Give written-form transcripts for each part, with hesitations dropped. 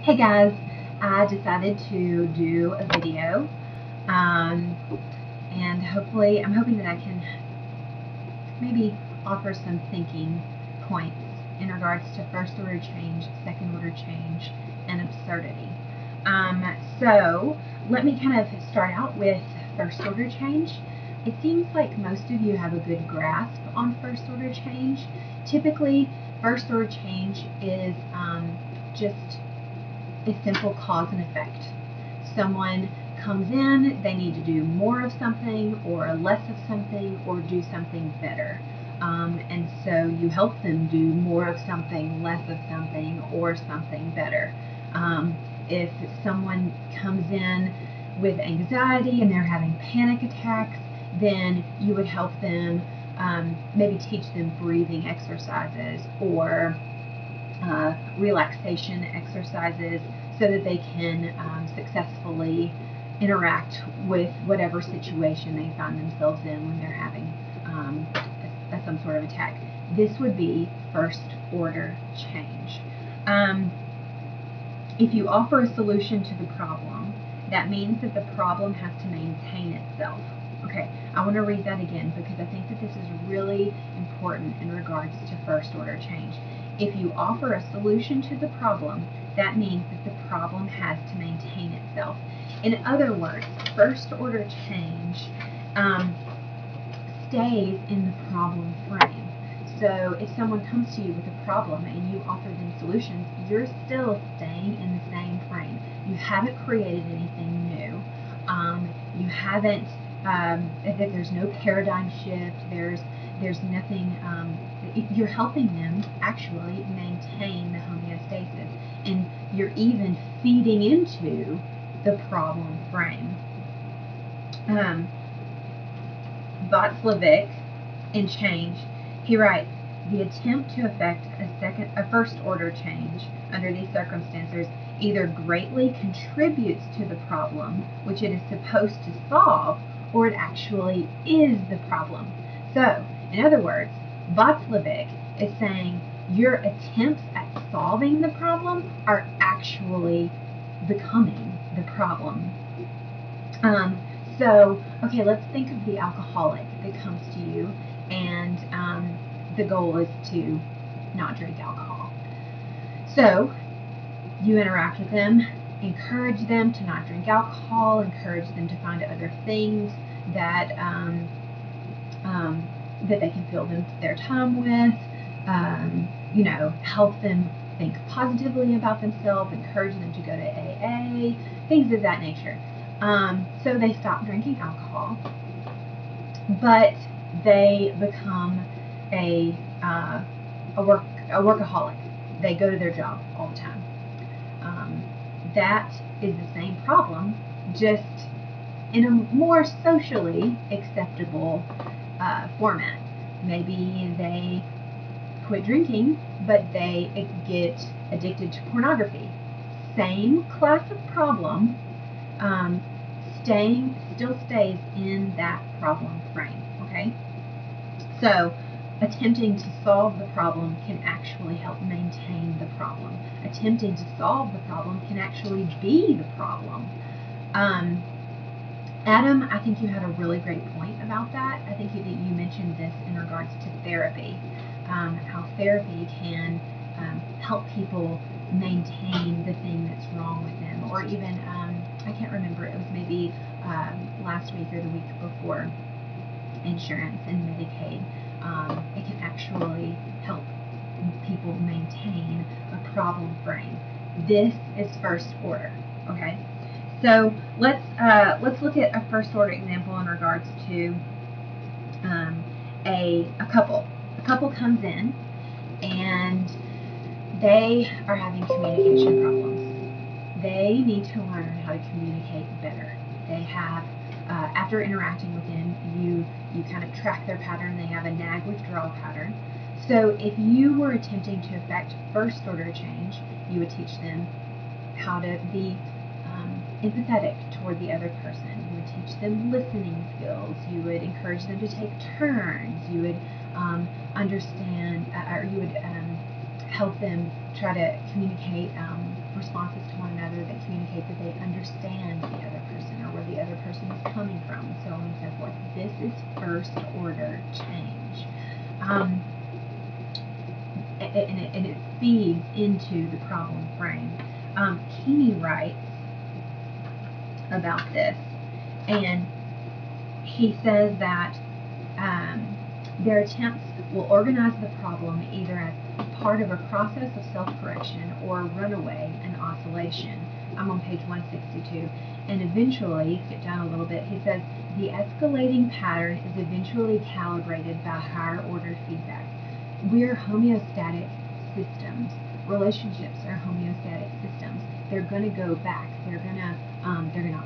Hey guys, I decided to do a video, and hopefully, I'm hoping that I can maybe offer some thinking points in regards to first order change, second order change, and absurdity. So let me kind of start out with first order change. It seems like most of you have a good grasp on first order change. Typically, first order change is just a simple cause and effect. Someone comes in, they need to do more of something or less of something or do something better. And so you help them do more of something, less of something, or something better. If someone comes in with anxiety and they're having panic attacks, then you would help them, maybe teach them breathing exercises or relaxation exercises so that they can successfully interact with whatever situation they find themselves in when they're having some sort of attack. This would be first order change. If you offer a solution to the problem, that means that the problem has to maintain itself. Okay, I want to read that again because I think that this is really important in regards to first order change. If you offer a solution to the problem, that means that the problem has to maintain itself. In other words, first order change stays in the problem frame. So if someone comes to you with a problem and you offer them solutions, you're still staying in the same frame. You haven't created anything new. You haven't, there's no paradigm shift. There's nothing, you're helping them actually maintain the homeostasis. And you're even feeding into the problem frame. Václavic in Change, he writes, the attempt to effect a first order change under these circumstances either greatly contributes to the problem which it is supposed to solve, or it actually is the problem. So, in other words, Václavic is saying your attempts at solving the problem are actually becoming the problem. So, okay, let's think of the alcoholic that comes to you, and the goal is to not drink alcohol. So, you interact with them, encourage them to not drink alcohol, encourage them to find other things that that they can fill their time with, help them think positively about themselves, encourage them to go to AA, things of that nature. So they stop drinking alcohol, but they become a workaholic. They go to their job all the time. That is the same problem, just in a more socially acceptable format. Maybe they quit drinking, but they get addicted to pornography. Same class of problem, still stays in that problem frame. Okay, so attempting to solve the problem can actually help maintain the problem. Attempting to solve the problem can actually be the problem. Adam, I think you had a really great point about that. I think that you mentioned this in regards to therapy, how therapy can help people maintain the thing that's wrong with them, or even, I can't remember, it was maybe last week or the week before, insurance and Medicaid. It can actually help people maintain a problem frame. This is first order, okay? So let's look at a first order example in regards to a couple. A couple comes in and they are having communication problems. They need to learn how to communicate better. They have, after interacting with them, you kind of track their pattern. They have a nag withdrawal pattern. So if you were attempting to effect first order change, you would teach them how to be empathetic toward the other person. You would teach them listening skills. You would encourage them to take turns. You would understand, or you would help them try to communicate responses to one another that communicate that they understand the other person or where the other person is coming from, and so on and so forth. This is first order change. And it feeds into the problem frame. Keeney writes about this, and he says that their attempts will organize the problem either as part of a process of self-correction or runaway and oscillation. I'm on page 162. And eventually, skip down a little bit, he says, the escalating pattern is eventually calibrated by higher order feedback. We're homeostatic systems. Relationships are homeostatic systems. They're going to go back. They're going to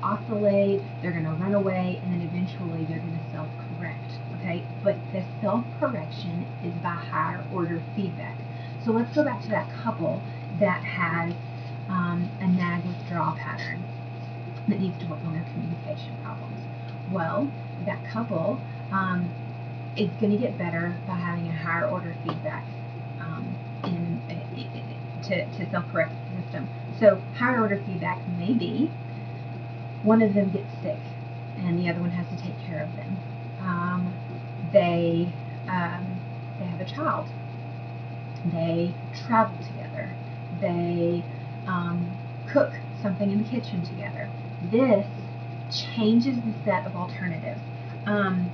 oscillate. They're going to run away, and then eventually they're going to self-correct. Okay, but the self-correction is by higher order feedback. So let's go back to that couple that has a nag withdraw pattern that needs to work on their communication problems. Well, that couple is going to get better by having a higher order feedback to self-correct the system. So higher order feedback may be one of them gets sick and the other one has to take care of them. They have a child. They travel together. They cook something in the kitchen together. This changes the set of alternatives. I'm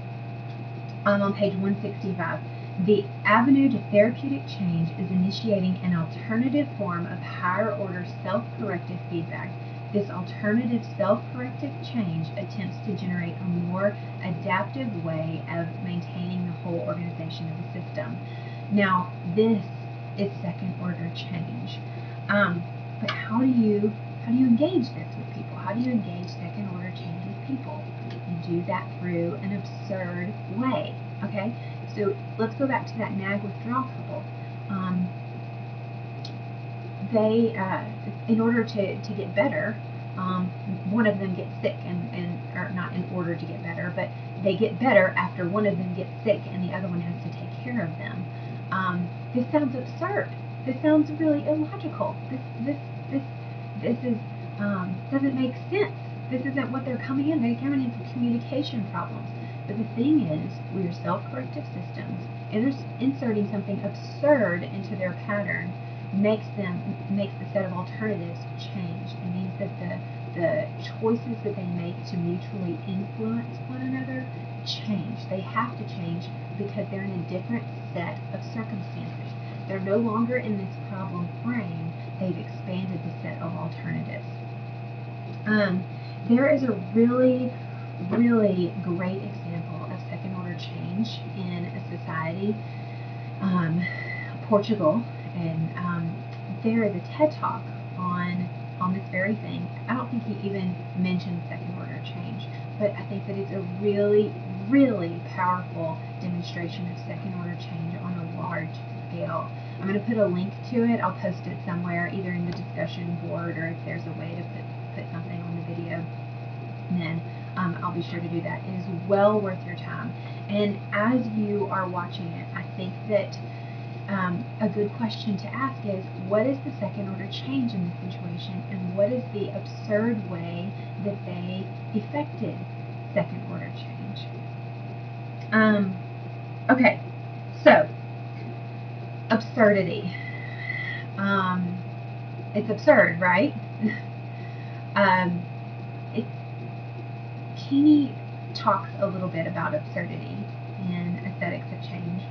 on page 165. The avenue to therapeutic change is initiating an alternative form of higher order self-corrective feedback. This alternative self-corrective change attempts to generate a more adaptive way of maintaining the whole organization of the system. Now, this is second order change. But how do you engage this with people? How do you engage second order change with people? You do that through an absurd way. Okay? So let's go back to that nag withdrawal couple. In order to get better, one of them gets sick, or not in order to get better, but they get better after one of them gets sick and the other one has to take care of them. This sounds absurd. This sounds really illogical. This is doesn't make sense. This isn't what they're coming in. They're coming in for communication problems. But the thing is, we are self-corrective systems. Inserting something absurd into their pattern makes the set of alternatives change. It means that the choices that they make to mutually influence one another change. They have to change because they're in a different set of circumstances. They're no longer in this problem frame. They've expanded the set of alternatives. There is a really, really great example of second order change in a society, Portugal, and there is a TED Talk on this very thing. I don't think he even mentioned second order change, but I think that it's a really, really powerful demonstration of second order change on a large scale. I'm going to put a link to it. I'll post it somewhere, either in the discussion board or if there's a way to put something on the video, then I'll be sure to do that. It is well worth your time. And as you are watching it, I think that a good question to ask is, what is the second order change in this situation, and what is the absurd way that they effected second order change? Okay, so absurdity. It's absurd, right? Keeney talks a little bit about absurdity in Aesthetics of Change.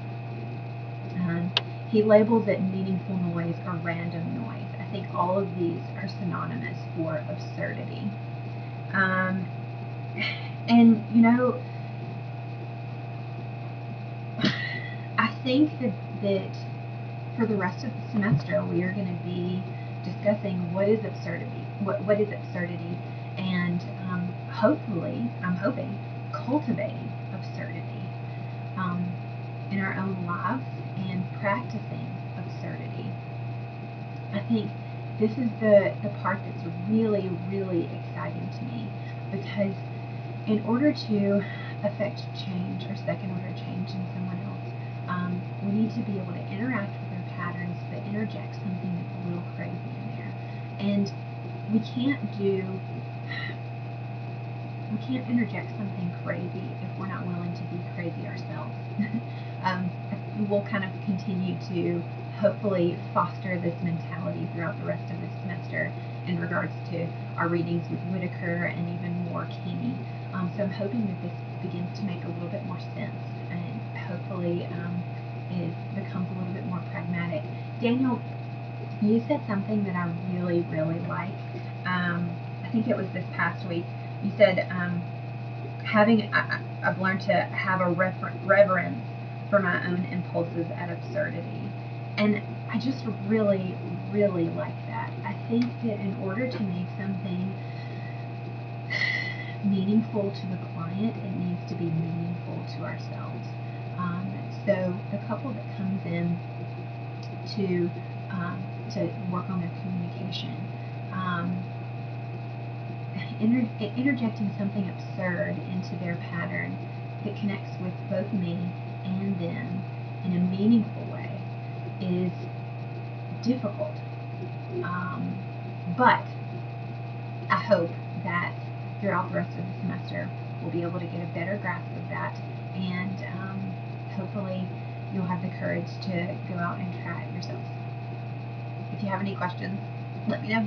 He labels it meaningful noise or random noise. I think all of these are synonymous for absurdity. And, you know, I think that for the rest of the semester we are going to be discussing what is absurdity, what is absurdity, and hopefully, I'm hoping, cultivating absurdity in our own lives and practicing absurdity. I think this is the part that's really, really exciting to me, because in order to affect change or second order change in someone else, we need to be able to interact with their patterns but interject something that's a little crazy in there. And we can't interject something crazy if we're not willing to be crazy ourselves. We'll kind of continue to hopefully foster this mentality throughout the rest of the semester in regards to our readings with Whitaker and even more Keeney. So I'm hoping that this begins to make a little bit more sense, and hopefully it becomes a little bit more pragmatic. Daniel, you said something that I really, really like. I think it was this past week. You said I've learned to have a reverence for my own impulses at absurdity. And I just really, really like that. I think that in order to make something meaningful to the client, it needs to be meaningful to ourselves. So the couple that comes in to work on their communication, interjecting something absurd into their pattern that connects with both me and them in a meaningful way is difficult. But I hope that throughout the rest of the semester we'll be able to get a better grasp of that, and hopefully you'll have the courage to go out and try it yourselves. If you have any questions, let me know.